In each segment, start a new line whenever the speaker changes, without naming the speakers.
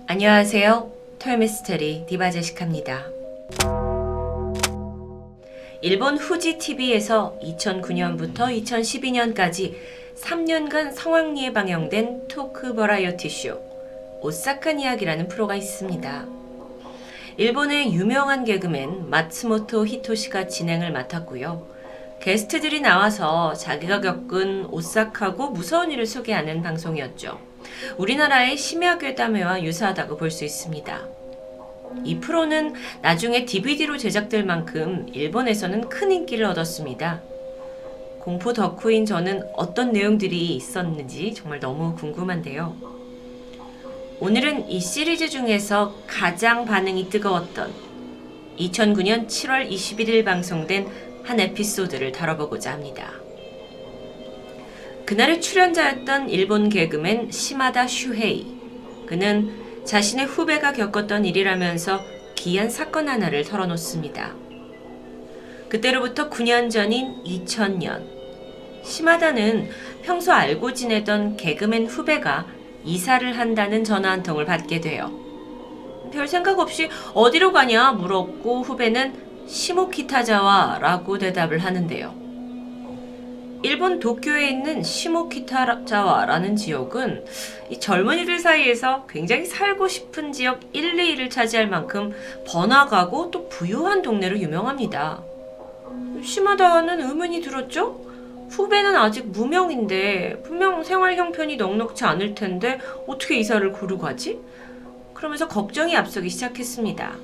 안녕하세요. 토요미스테리 디바제시카입니다. 일본 후지 TV에서 2009년부터 2012년까지 3년간 성황리에 방영된 토크 버라이어티 쇼 오사칸 이야기라는 프로가 있습니다. 일본의 유명한 개그맨 마츠모토 히토시가 진행을 맡았고요. 게스트들이 나와서 자기가 겪은 오싹하고 무서운 일을 소개하는 방송이었죠. 우리나라의 심야괴담회와 유사하다고 볼 수 있습니다. 이 프로는 나중에 DVD로 제작될 만큼 일본에서는 큰 인기를 얻었습니다. 공포 덕후인 저는 어떤 내용들이 있었는지 정말 너무 궁금한데요. 오늘은 이 시리즈 중에서 가장 반응이 뜨거웠던 2009년 7월 21일 방송된 한 에피소드를 다뤄보고자 합니다. 그날의 출연자였던 일본 개그맨 시마다 슈헤이. 그는 자신의 후배가 겪었던 일이라면서 기이한 사건 하나를 털어놓습니다. 그때로부터 9년 전인 2000년. 시마다는 평소 알고 지내던 개그맨 후배가 이사를 한다는 전화 한 통을 받게 돼요. 별 생각 없이 어디로 가냐 물었고 후배는 시모키타자와 라고 대답을 하는데요. 일본 도쿄에 있는 시모키타자와라는 지역은 이 젊은이들 사이에서 굉장히 살고 싶은 지역 1, 2위를 차지할 만큼 번화가고 또 부유한 동네로 유명합니다. 시마다는 의문이 들었죠? 후배는 아직 무명인데 분명 생활 형편이 넉넉지 않을 텐데 어떻게 이사를 고르고 하지? 그러면서 걱정이 앞서기 시작했습니다.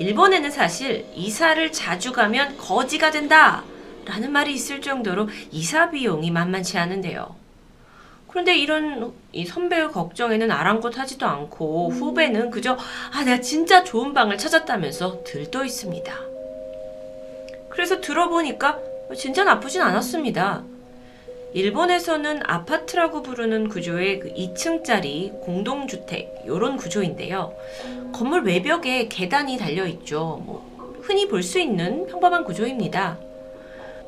일본에는 사실 이사를 자주 가면 거지가 된다 라는 말이 있을 정도로 이사 비용이 만만치 않은데요. 그런데 이런 이 선배의 걱정에는 아랑곳하지도 않고 후배는 그저 내가 진짜 좋은 방을 찾았다면서 들떠 있습니다. 그래서 들어보니까 진짜 나쁘진 않았습니다. 일본에서는 아파트라고 부르는 구조의 2층짜리 공동주택 이런 구조인데요. 건물 외벽에 계단이 달려있죠. 흔히 볼 수 있는 평범한 구조입니다.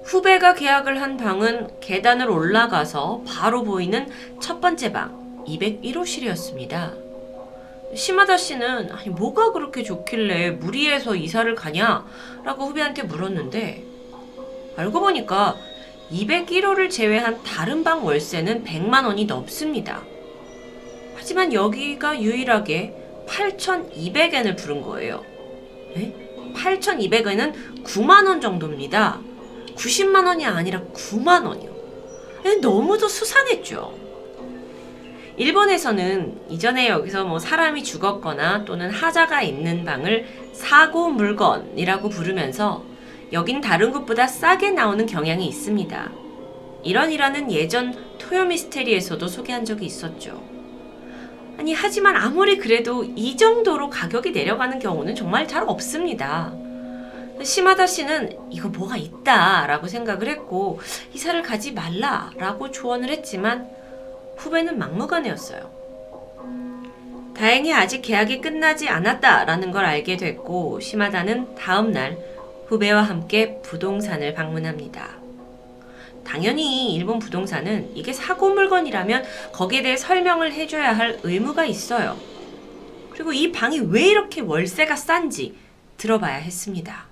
후배가 계약을 한 방은 계단을 올라가서 바로 보이는 첫 번째 방 201호실이었습니다. 시마다 씨는 뭐가 그렇게 좋길래 무리해서 이사를 가냐? 라고 후배한테 물었는데 알고 보니까 201호를 제외한 다른 방 월세는 100만 원이 넘습니다. 하지만 여기가 유일하게 8,200엔을 부른 거예요. 8,200엔은 9만 원 정도입니다. 90만 원이 아니라 9만 원이요. 너무도 수산했죠. 일본에서는 이전에 여기서 사람이 죽었거나 또는 하자가 있는 방을 사고 물건이라고 부르면서 여긴 다른 곳보다 싸게 나오는 경향이 있습니다. 이런 일화는 예전 토요미스테리에서도 소개한 적이 있었죠. 하지만 아무리 그래도 이 정도로 가격이 내려가는 경우는 정말 잘 없습니다. 시마다 씨는 이거 뭐가 있다 라고 생각을 했고 이사를 가지 말라 라고 조언을 했지만 후배는 막무가내였어요. 다행히 아직 계약이 끝나지 않았다라는 걸 알게 됐고 시마다는 다음날 후배와 함께 부동산을 방문합니다. 당연히 일본 부동산은 이게 사고 물건이라면 거기에 대해 설명을 해줘야 할 의무가 있어요. 그리고 이 방이 왜 이렇게 월세가 싼지 들어봐야 했습니다.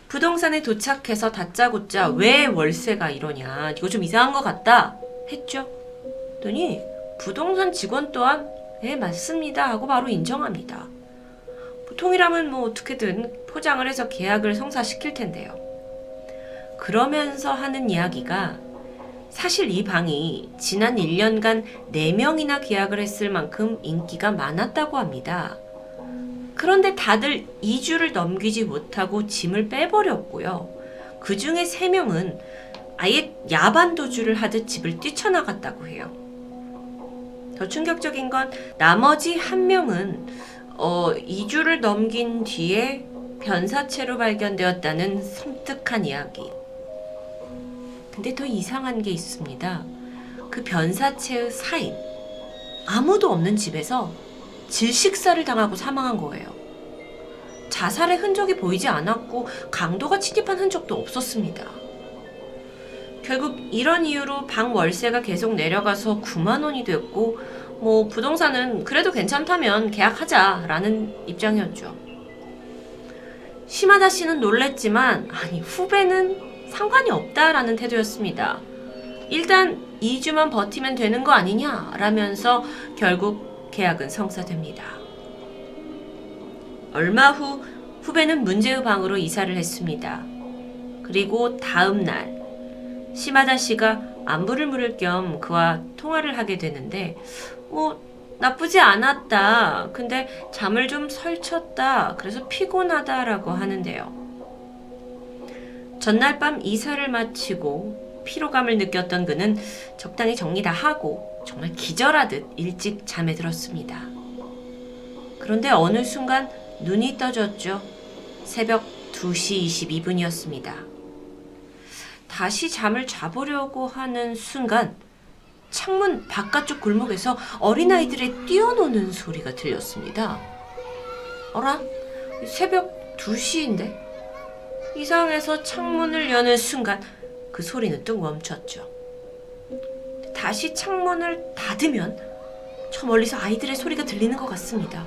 부동산에 도착해서 다짜고짜 왜 월세가 이러냐, 이거 좀 이상한 것 같다 했죠. 그랬더니 부동산 직원 또한 맞습니다 하고 바로 인정합니다. 보통이라면 어떻게든 포장을 해서 계약을 성사시킬 텐데요. 그러면서 하는 이야기가 사실 이 방이 지난 1년간 4명이나 계약을 했을 만큼 인기가 많았다고 합니다. 그런데 다들 2주를 넘기지 못하고 짐을 빼버렸고요. 그 중에 3명은 아예 야반도주를 하듯 집을 뛰쳐나갔다고 해요. 더 충격적인 건 나머지 1명은 2주를 넘긴 뒤에 변사체로 발견되었다는 섬뜩한 이야기. 근데 더 이상한 게 있습니다. 그 변사체의 사인, 아무도 없는 집에서 질식사를 당하고 사망한 거예요. 자살의 흔적이 보이지 않았고 강도가 침입한 흔적도 없었습니다. 결국 이런 이유로 방 월세가 계속 내려가서 9만 원이 됐고 뭐 부동산은 그래도 괜찮다면 계약하자라는 입장이었죠. 시마다 씨는 놀랬지만 아니 후배는 상관이 없다라는 태도였습니다. 일단 2주만 버티면 되는 거 아니냐 라면서 결국 계약은 성사됩니다. 얼마 후 후배는 문제의 방으로 이사를 했습니다. 그리고 다음 날 시마다 씨가 안부를 물을 겸 그와 통화를 하게 되는데 뭐 나쁘지 않았다. 근데 잠을 좀 설쳤다. 그래서 피곤하다라고 하는데요. 전날 밤 이사를 마치고 피로감을 느꼈던 그는 적당히 정리 다 하고 정말 기절하듯 일찍 잠에 들었습니다. 그런데 어느 순간 눈이 떠졌죠. 새벽 2시 22분이었습니다. 다시 잠을 자보려고 하는 순간 창문 바깥쪽 골목에서 어린아이들의 뛰어노는 소리가 들렸습니다. 어라? 새벽 2시인데? 이상해서 창문을 여는 순간 그 소리는 뚝 멈췄죠. 다시 창문을 닫으면 저 멀리서 아이들의 소리가 들리는 것 같습니다.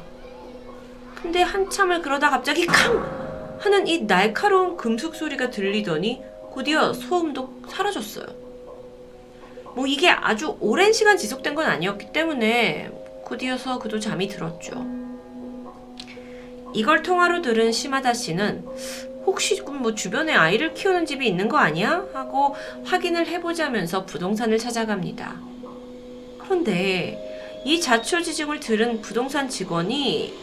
근데 한참을 그러다 갑자기 캉! 하는 이 날카로운 금속 소리가 들리더니 곧이어 소음도 사라졌어요. 뭐 이게 아주 오랜 시간 지속된 건 아니었기 때문에 곧이어서 그도 잠이 들었죠. 이걸 통화로 들은 시마다 씨는 혹시 뭐 주변에 아이를 키우는 집이 있는 거 아니야? 하고 확인을 해보자면서 부동산을 찾아갑니다. 그런데 이 자초지종을 들은 부동산 직원이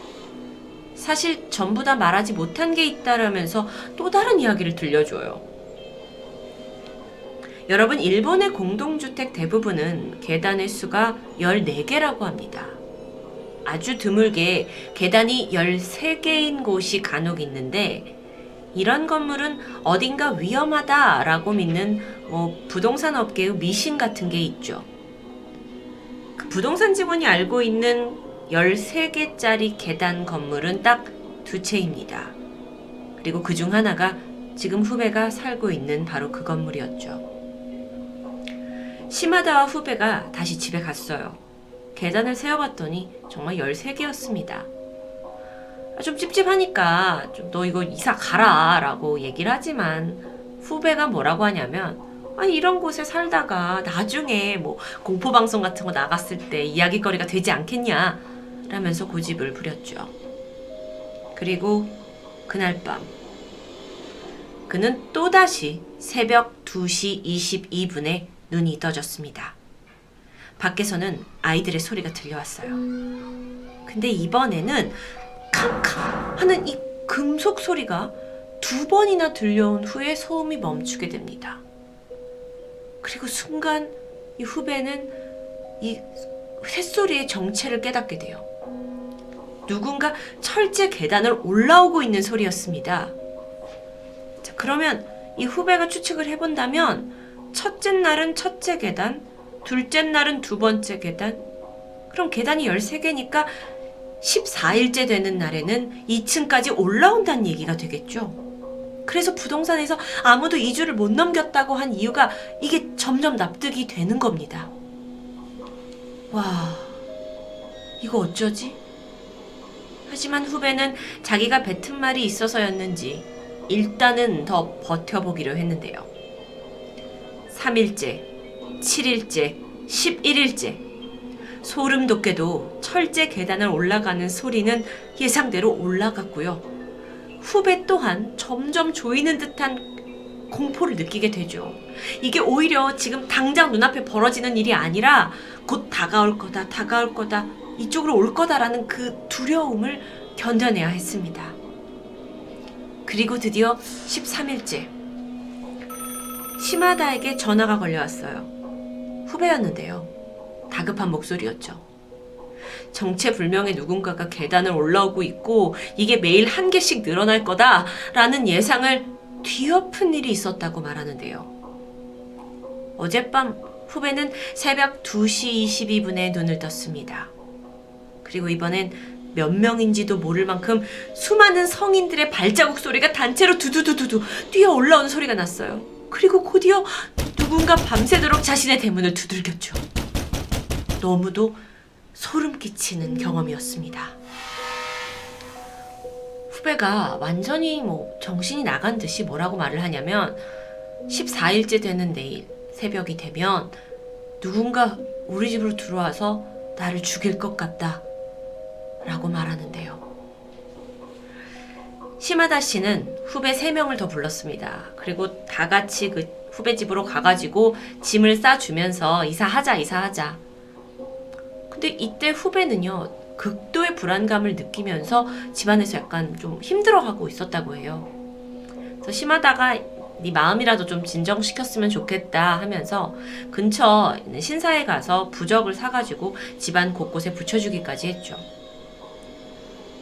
사실 전부 다 말하지 못한 게 있다라면서 또 다른 이야기를 들려줘요. 여러분, 일본의 공동주택 대부분은 계단의 수가 14개라고 합니다. 아주 드물게 계단이 13개인 곳이 간혹 있는데 이런 건물은 어딘가 위험하다라고 믿는 부동산 업계의 미신 같은 게 있죠. 그 부동산 직원이 알고 있는 13개짜리 계단 건물은 딱 2채입니다. 그리고 그중 하나가 지금 후배가 살고 있는 바로 그 건물이었죠. 시마다와 후배가 다시 집에 갔어요. 계단을 세어봤더니 정말 13개였습니다. 좀 찝찝하니까 너 이거 이사 가라 라고 얘기를 하지만 후배가 뭐라고 하냐면 이런 곳에 살다가 나중에 뭐 공포방송 같은 거 나갔을 때 이야기거리가 되지 않겠냐 라면서 고집을 부렸죠. 그리고 그날 밤 그는 또다시 새벽 2시 22분에 눈이 떠졌습니다. 밖에서는 아이들의 소리가 들려왔어요. 근데 이번에는 캉캉 하는 이 금속 소리가 2번이나 들려온 후에 소음이 멈추게 됩니다. 그리고 순간 이 후배는 이 쇳소리의 정체를 깨닫게 돼요. 누군가 철제 계단을 올라오고 있는 소리였습니다. 자, 그러면 이 후배가 추측을 해본다면 첫째 날은 첫째 계단, 둘째 날은 2번째 계단, 그럼 계단이 13개니까 14일째 되는 날에는 2층까지 올라온다는 얘기가 되겠죠. 그래서 부동산에서 아무도 2주를 못 넘겼다고 한 이유가 이게 점점 납득이 되는 겁니다. 와, 이거 어쩌지? 하지만 후배는 자기가 뱉은 말이 있어서였는지 일단은 더 버텨보기로 했는데요. 3일째, 7일째, 11일째 소름 돋게도 철제 계단을 올라가는 소리는 예상대로 올라갔고요. 후배 또한 점점 조이는 듯한 공포를 느끼게 되죠. 이게 오히려 지금 당장 눈앞에 벌어지는 일이 아니라 곧 다가올 거다, 이쪽으로 올 거다라는 그 두려움을 견뎌내야 했습니다. 그리고 드디어 13일째 시마다에게 전화가 걸려왔어요. 후배였는데요. 다급한 목소리였죠. 정체불명의 누군가가 계단을 올라오고 있고 이게 매일 1개씩 늘어날 거다라는 예상을 뒤엎은 일이 있었다고 말하는데요. 어젯밤 후배는 새벽 2시 22분에 눈을 떴습니다. 그리고 이번엔 몇 명인지도 모를 만큼 수많은 성인들의 발자국 소리가 단체로 두두두두두 뛰어 올라오는 소리가 났어요. 그리고 곧이어 누군가 밤새도록 자신의 대문을 두들겼죠. 너무도 소름 끼치는 경험이었습니다. 후배가 완전히 정신이 나간 듯이 뭐라고 말을 하냐면 14일째 되는 내일 새벽이 되면 누군가 우리 집으로 들어와서 나를 죽일 것 같다 라고 말하는데요. 시마다 씨는 후배 3명을 더 불렀습니다. 그리고 다 같이 그 후배 집으로 가가지고 짐을 싸주면서 이사하자. 근데 이때 후배는요, 극도의 불안감을 느끼면서 집안에서 약간 좀 힘들어하고 있었다고 해요. 그래서 시마다가 네 마음이라도 좀 진정시켰으면 좋겠다 하면서 근처 있는 신사에 가서 부적을 사가지고 집안 곳곳에 붙여주기까지 했죠.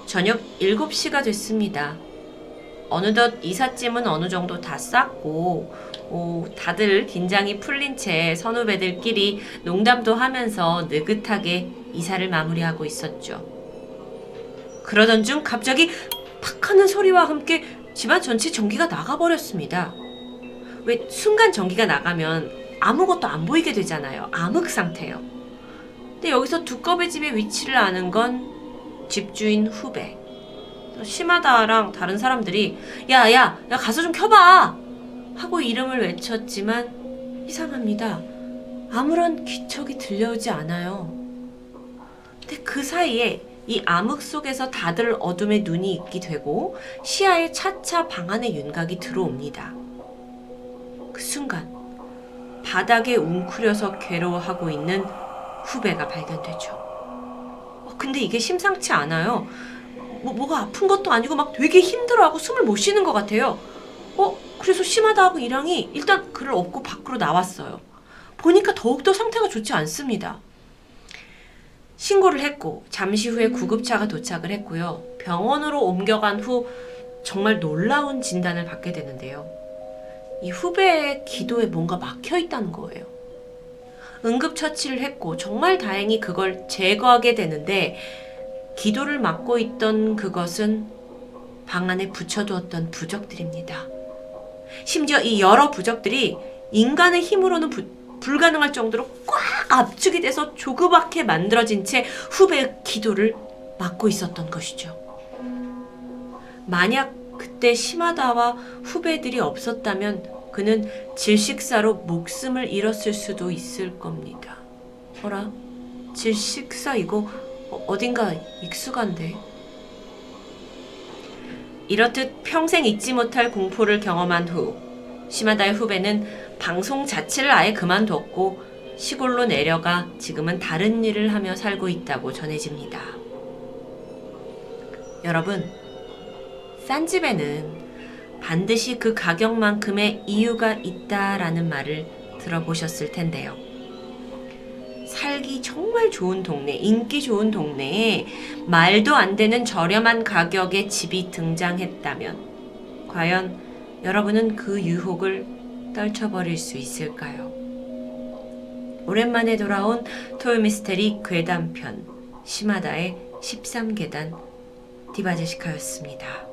저녁 7시가 됐습니다. 어느덧 이삿짐은 어느 정도 다 쌌고 다들 긴장이 풀린 채 선후배들끼리 농담도 하면서 느긋하게 이사를 마무리하고 있었죠. 그러던 중 갑자기 팍 하는 소리와 함께 집안 전체 전기가 나가버렸습니다. 왜 순간 전기가 나가면 아무것도 안 보이게 되잖아요. 암흑 상태예요. 근데 여기서 두꺼비 집의 위치를 아는 건 집주인 후배. 시마다랑 다른 사람들이 야 가서 좀 켜봐 하고 이름을 외쳤지만 이상합니다. 아무런 기척이 들려오지 않아요. 근데 그 사이에 이 암흑 속에서 다들 어둠에 눈이 익게 되고 시야에 차차 방 안의 윤곽이 들어옵니다. 그 순간 바닥에 웅크려서 괴로워하고 있는 후배가 발견되죠. 근데 이게 심상치 않아요. 뭐가 아픈 것도 아니고 막 되게 힘들어하고 숨을 못 쉬는 것 같아요. 그래서 시마다하고 이랑이 일단 그를 업고 밖으로 나왔어요. 보니까 더욱더 상태가 좋지 않습니다. 신고를 했고 잠시 후에 구급차가 도착을 했고요. 병원으로 옮겨간 후 정말 놀라운 진단을 받게 되는데요. 이 후배의 기도에 뭔가 막혀 있다는 거예요. 응급처치를 했고 정말 다행히 그걸 제거하게 되는데 기도를 막고 있던 그것은 방 안에 붙여두었던 부적들입니다. 심지어 이 여러 부적들이 인간의 힘으로는 불가능할 정도로 꽉 압축이 돼서 조그맣게 만들어진 채 후배의 기도를 막고 있었던 것이죠. 만약 그때 시마다와 후배들이 없었다면 그는 질식사로 목숨을 잃었을 수도 있을 겁니다. 어라? 질식사 이거 어딘가 익숙한데. 이렇듯 평생 잊지 못할 공포를 경험한 후 시마다의 후배는 방송 자체를 아예 그만뒀고 시골로 내려가 지금은 다른 일을 하며 살고 있다고 전해집니다. 여러분, 싼 집에는 반드시 그 가격만큼의 이유가 있다라는 말을 들어보셨을 텐데요. 살기 정말 좋은 동네, 인기 좋은 동네에 말도 안 되는 저렴한 가격의 집이 등장했다면 과연 여러분은 그 유혹을 떨쳐버릴 수 있을까요? 오랜만에 돌아온 토요미스테리 괴담편 시마다의 13계단 디바제시카였습니다.